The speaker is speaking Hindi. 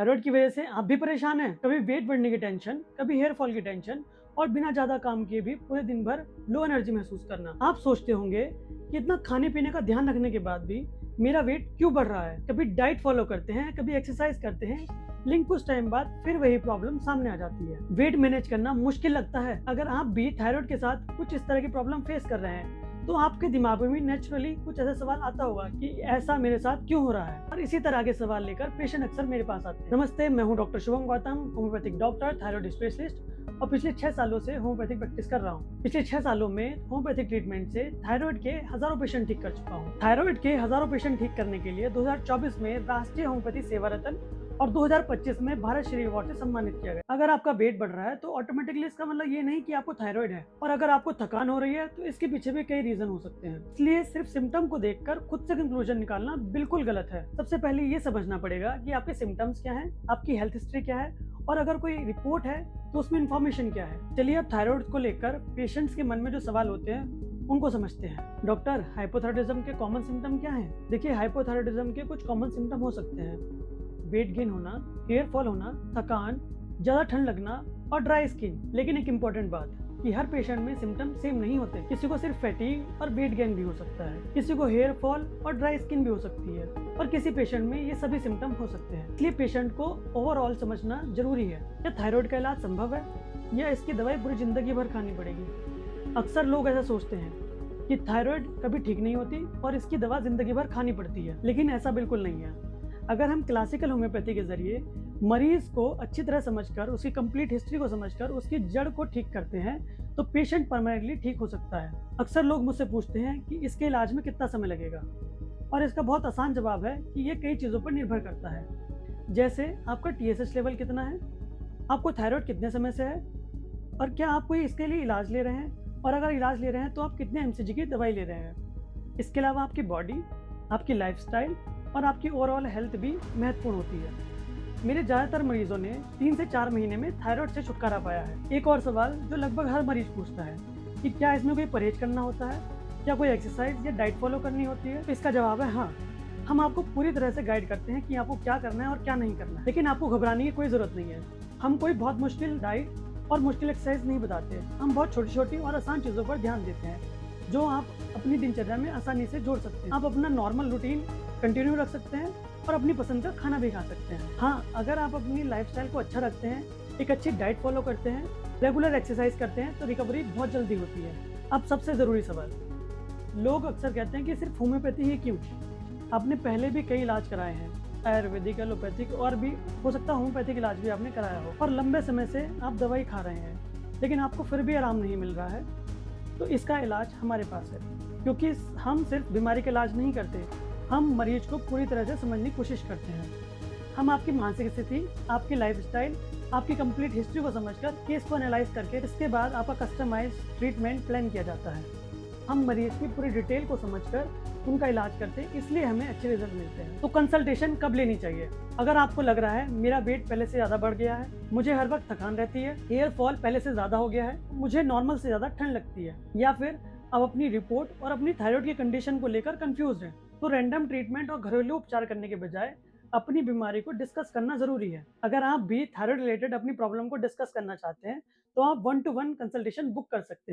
थायराइड की वजह से आप भी परेशान हैं? कभी वेट बढ़ने की टेंशन, कभी हेयर फॉल की टेंशन और बिना ज़्यादा काम किए भी पूरे दिन भर लो एनर्जी महसूस करना। आप सोचते होंगे कि इतना खाने-पीने का ध्यान रखने के बाद भी मेरा वेट क्यों बढ़ रहा है? कभी डाइट फॉलो करते हैं, कभी एक्सरसाइज करते हैं, लेकिन कुछ टाइम बाद फिर वही प्रॉब्लम सामने आ जाती है। वेट मैनेज करना मुश्किल लगता है। अगर आप भी थायराइड के साथ कुछ इस तरह की प्रॉब्लम फेस कर रहे हैं, तो आपके दिमाग में भी नेचुरली कुछ ऐसा सवाल आता होगा कि ऐसा मेरे साथ क्यों हो रहा है। और इसी तरह के सवाल लेकर पेशेंट अक्सर मेरे पास आते हैं। नमस्ते, मैं हूं doctor Shubham Gautam, homeopathic doctor, thyroid specialist और पिछले 6 सालों से होम्योपैथिक प्रैक्टिस कर रहा हूं। पिछले 6 सालों में होम्योपैथिक ट्रीटमेंट से थायराइड के हजारों पेशेंट ठीक कर चुका हूं। थायराइड के हजारों पेशेंट ठीक करने के लिए 2024 में राष्ट्रीय होम्योपैथी सेवा रत्न और 2025 में भारत श्री अवार्ड से सम्मानित किया गया। अगर आपका वेट बढ़ रहा है तो ऑटोमेटिकली इसका मतलब ये नहीं कि आपको थायराइड है, और अगर आपको थकान हो रही है तो इसके पीछे भी कई रीजन हो सकते हैं। इसलिए सिर्फ सिम्टम को देखकर खुद से कंक्लूजन निकालना बिल्कुल गलत है। सबसे पहले ये समझना पड़ेगा कि आपके सिम्टम्स क्या हैं, आपकी हेल्थ हिस्ट्री क्या है, और अगर कोई रिपोर्ट है तो उसमें इंफॉर्मेशन क्या है। चलिए अब थायराइड को लेकर पेशेंट्स के मन में जो सवाल होते हैं उनको समझते हैं। डॉक्टर, हाइपोथायराइडिज्म के कॉमन सिम्टम क्या हैं? देखिए, हाइपोथायराइडिज्म के कुछ कॉमन सिम्टम हो सकते हैं: वेट गेन होना, हेयर फॉल होना, थकान, ज्यादा ठंड लगना और ड्राई स्किन। लेकिन एक इम्पोर्टेंट बात कि हर पेशेंट में सिम्टम सेम नहीं होते। किसी को सिर्फ फैटीग और वेट गेन भी हो सकता है, किसी को हेयर फॉल और ड्राई स्किन भी हो सकती है, और किसी पेशेंट में ये सभी सिम्टम हो सकते हैं। इसलिए पेशेंट को ओवरऑल समझना जरूरी है। क्या थायराइड का इलाज संभव है या इसकी दवाई पूरी जिंदगी भर खानी पड़ेगी? अक्सर लोग ऐसा सोचते हैं कि थायराइड कभी ठीक नहीं होती और इसकी दवा जिंदगी भर खानी पड़ती है, लेकिन ऐसा बिल्कुल नहीं है। अगर हम क्लासिकल होम्योपैथी के जरिए मरीज को अच्छी तरह समझकर, उसकी कंप्लीट हिस्ट्री को समझकर उसकी जड़ को ठीक करते हैं तो पेशेंट परमानेंटली ठीक हो सकता है। अक्सर लोग मुझसे पूछते हैं कि इसके इलाज में कितना समय लगेगा, और इसका बहुत आसान जवाब है कि ये कई चीज़ों पर निर्भर करता है। जैसे आपका TSH लेवल कितना है, आपको थायराइड कितने समय से है, और क्या आप कोई इसके लिए इलाज ले रहे हैं, और अगर इलाज ले रहे हैं तो आप कितने MCG की दवाई ले रहे हैं। इसके अलावा आपकी बॉडी, आपकी लाइफस्टाइल और आपकी ओवरऑल हेल्थ भी महत्वपूर्ण होती है। मेरे ज़्यादातर मरीजों ने 3 से 4 महीने में थायराइड से छुटकारा पाया है। एक और सवाल जो लगभग हर मरीज पूछता है कि क्या इसमें कोई परहेज करना होता है, क्या कोई एक्सरसाइज या डाइट फॉलो करनी होती है। तो इसका जवाब है हाँ। हम आपको पूरी तरह से गाइड करते हैं कि आपको क्या करना है और क्या नहीं करना है, लेकिन आपको घबराने की कोई ज़रूरत नहीं है। हम कोई बहुत मुश्किल डाइट और मुश्किल एक्सरसाइज नहीं बताते। हम बहुत छोटी छोटी और आसान चीज़ों पर ध्यान देते हैं जो आप अपनी दिनचर्या में आसानी से जोड़ सकते हैं। आप अपना नॉर्मल रूटीन कंटिन्यू रख सकते हैं और अपनी पसंद का खाना भी खा सकते हैं। हाँ, अगर आप अपनी लाइफस्टाइल को अच्छा रखते हैं, एक अच्छी डाइट फॉलो करते हैं, रेगुलर एक्सरसाइज करते हैं तो रिकवरी बहुत जल्दी होती है। अब सबसे ज़रूरी सवाल, लोग अक्सर कहते हैं कि सिर्फ होम्योपैथी ही क्यों? आपने पहले भी कई इलाज कराए हैं, आयुर्वेदिक, एलोपैथिक और भी हो सकता है होम्योपैथिक इलाज भी आपने कराया हो, और लंबे समय से आप दवाई खा रहे हैं लेकिन आपको फिर भी आराम नहीं मिल रहा है, तो इसका इलाज हमारे पास है। क्योंकि हम सिर्फ बीमारी का इलाज नहीं करते, हम मरीज को पूरी तरह से समझने की कोशिश करते हैं। हम आपकी मानसिक स्थिति, आपकी लाइफस्टाइल, आपकी कंप्लीट हिस्ट्री को समझकर केस को एनालाइज करके इसके बाद आपका कस्टमाइज ट्रीटमेंट प्लान किया जाता है। हम मरीज की पूरी डिटेल को समझकर उनका इलाज करते हैं, इसलिए हमें अच्छे रिजल्ट मिलते हैं। तो कंसल्टेशन कब लेनी चाहिए? अगर आपको लग रहा है मेरा वेट पहले से ज़्यादा बढ़ गया है, मुझे हर वक्त थकान रहती है, हेयर फॉल पहले से ज़्यादा हो गया है, मुझे नॉर्मल से ज़्यादा ठंड लगती है, या फिर आप अपनी रिपोर्ट और अपनी थायराइड की कंडीशन को लेकर कंफ्यूज हैं, तो रैंडम ट्रीटमेंट और घरेलू उपचार करने के बजाय अपनी बीमारी को डिस्कस करना जरूरी है। अगर आप भी थायराइड रिलेटेड अपनी प्रॉब्लम को डिस्कस करना चाहते हैं तो आप 1-to-1 कंसल्टेशन बुक कर सकते हैं।